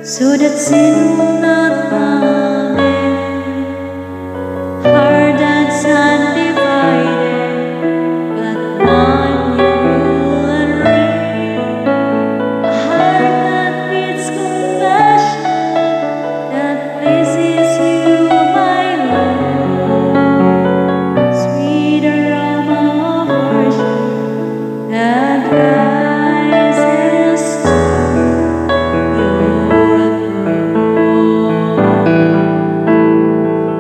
So that sin will not come in. Heart that's undivided, but one you rule and reign. A heart that needs compassion, that pleases you, my Lord. Sweet aroma of worship that rises to your throne.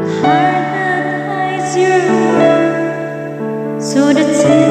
A heart that hides your word, so that sin